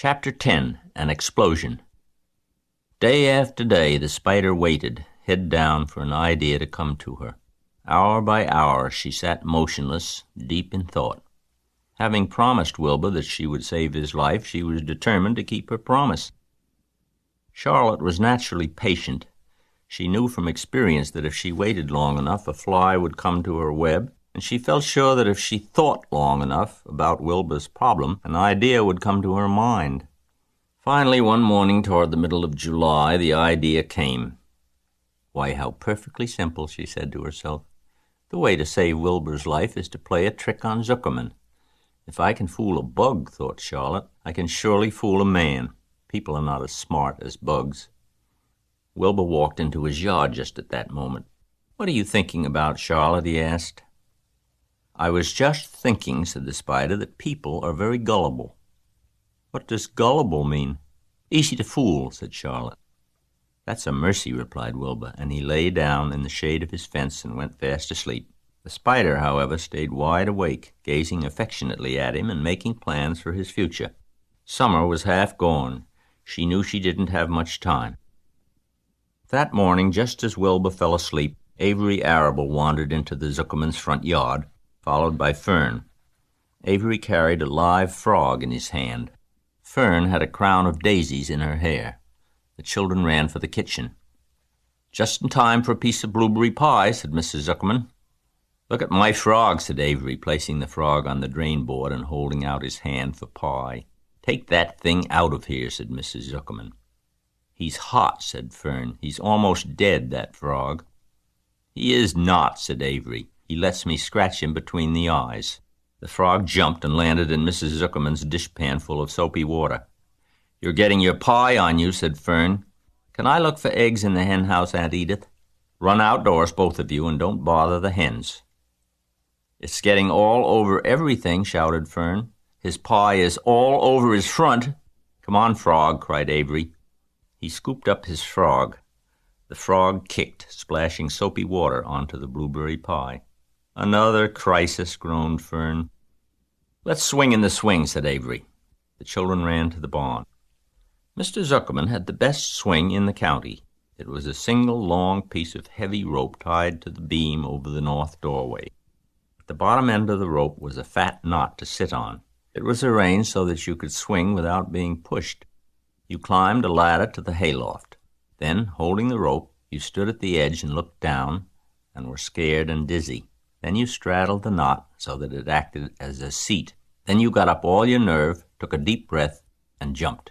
Chapter 10. An Explosion. Day after day the spider waited, head down, for an idea to come to her. Hour by hour she sat motionless, deep in thought. Having promised Wilbur that she would save his life, she was determined to keep her promise. Charlotte was naturally patient. She knew from experience that if she waited long enough, a fly would come to her web, and she felt sure that if she thought long enough about Wilbur's problem, an idea would come to her mind. Finally, one morning toward the middle of July, the idea came. "Why, how perfectly simple," she said to herself. "The way to save Wilbur's life is to play a trick on Zuckerman. If I can fool a bug," thought Charlotte, "I can surely fool a man. People are not as smart as bugs." Wilbur walked into his yard just at that moment. "What are you thinking about, Charlotte?" he asked. "I was just thinking," said the spider, "that people are very gullible." "What does gullible mean?" "Easy to fool," said Charlotte. "That's a mercy," replied Wilbur, and he lay down in the shade of his fence and went fast asleep. The spider, however, stayed wide awake, gazing affectionately at him and making plans for his future. Summer was half gone. She knew she didn't have much time. That morning, just as Wilbur fell asleep, Avery Arable wandered into the Zuckerman's front yard, followed by Fern. Avery carried a live frog in his hand. Fern had a crown of daisies in her hair. The children ran for the kitchen. "Just in time for a piece of blueberry pie," said Mrs. Zuckerman. "Look at my frog," said Avery, placing the frog on the drain board and holding out his hand for pie. "Take that thing out of here," said Mrs. Zuckerman. "He's hot," said Fern. "He's almost dead, that frog." "He is not," said Avery. "He lets me scratch him between the eyes." The frog jumped and landed in Mrs. Zuckerman's dishpan full of soapy water. "You're getting your pie on you," said Fern. "Can I look for eggs in the hen house, Aunt Edith?" "Run outdoors, both of you, and don't bother the hens." "It's getting all over everything," shouted Fern. "His pie is all over his front." "Come on, frog," cried Avery. He scooped up his frog. The frog kicked, splashing soapy water onto the blueberry pie. "Another crisis," groaned Fern. "Let's swing in the swing," said Avery. The children ran to the barn. Mr. Zuckerman had the best swing in the county. It was a single long piece of heavy rope tied to the beam over the north doorway. At the bottom end of the rope was a fat knot to sit on. It was arranged so that you could swing without being pushed. You climbed a ladder to the hayloft. Then, holding the rope, you stood at the edge and looked down and were scared and dizzy. Then you straddled the knot so that it acted as a seat. Then you got up all your nerve, took a deep breath, and jumped.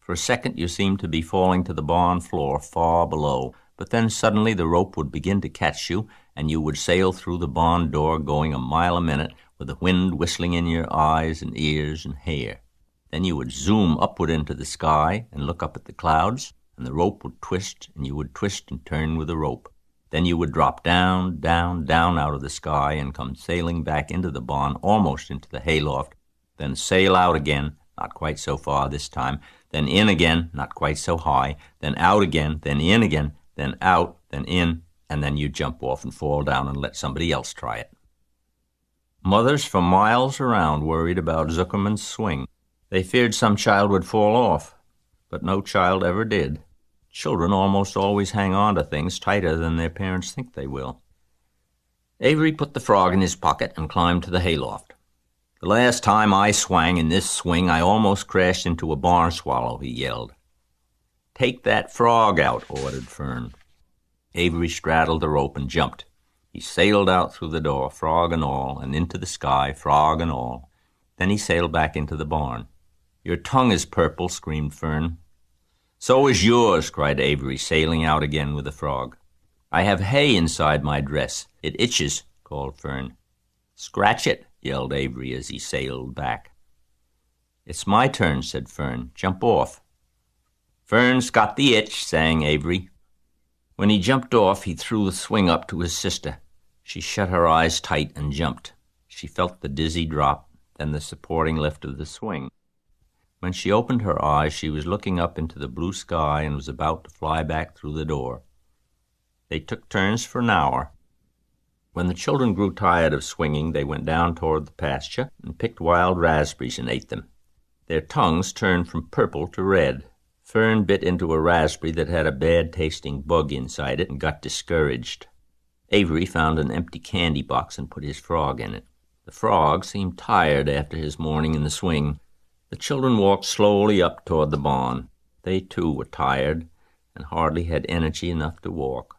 For a second you seemed to be falling to the barn floor far below, but then suddenly the rope would begin to catch you, and you would sail through the barn door going a mile a minute with the wind whistling in your eyes and ears and hair. Then you would zoom upward into the sky and look up at the clouds, and the rope would twist, and you would twist and turn with the rope. Then you would drop down, down, down out of the sky and come sailing back into the barn, almost into the hayloft, then sail out again, not quite so far this time, then in again, not quite so high, then out again, then in again, then out, then in, and then you jump off and fall down and let somebody else try it. Mothers for miles around worried about Zuckerman's swing. They feared some child would fall off, but no child ever did. Children almost always hang on to things tighter than their parents think they will. Avery put the frog in his pocket and climbed to the hayloft. "The last time I swang in this swing, I almost crashed into a barn swallow," he yelled. "Take that frog out," ordered Fern. Avery straddled the rope and jumped. He sailed out through the door, frog and all, and into the sky, frog and all. Then he sailed back into the barn. "Your tongue is purple," screamed Fern. "So is yours," cried Avery, sailing out again with the frog. "I have hay inside my dress. It itches," called Fern. "Scratch it," yelled Avery as he sailed back. "It's my turn," said Fern. "Jump off." "Fern's got the itch," sang Avery. When he jumped off, he threw the swing up to his sister. She shut her eyes tight and jumped. She felt the dizzy drop, then the supporting lift of the swing. When she opened her eyes, she was looking up into the blue sky and was about to fly back through the door. They took turns for an hour. When the children grew tired of swinging, they went down toward the pasture and picked wild raspberries and ate them. Their tongues turned from purple to red. Fern bit into a raspberry that had a bad-tasting bug inside it and got discouraged. Avery found an empty candy box and put his frog in it. The frog seemed tired after his morning in the swing. The children walked slowly up toward the barn. They, too, were tired and hardly had energy enough to walk.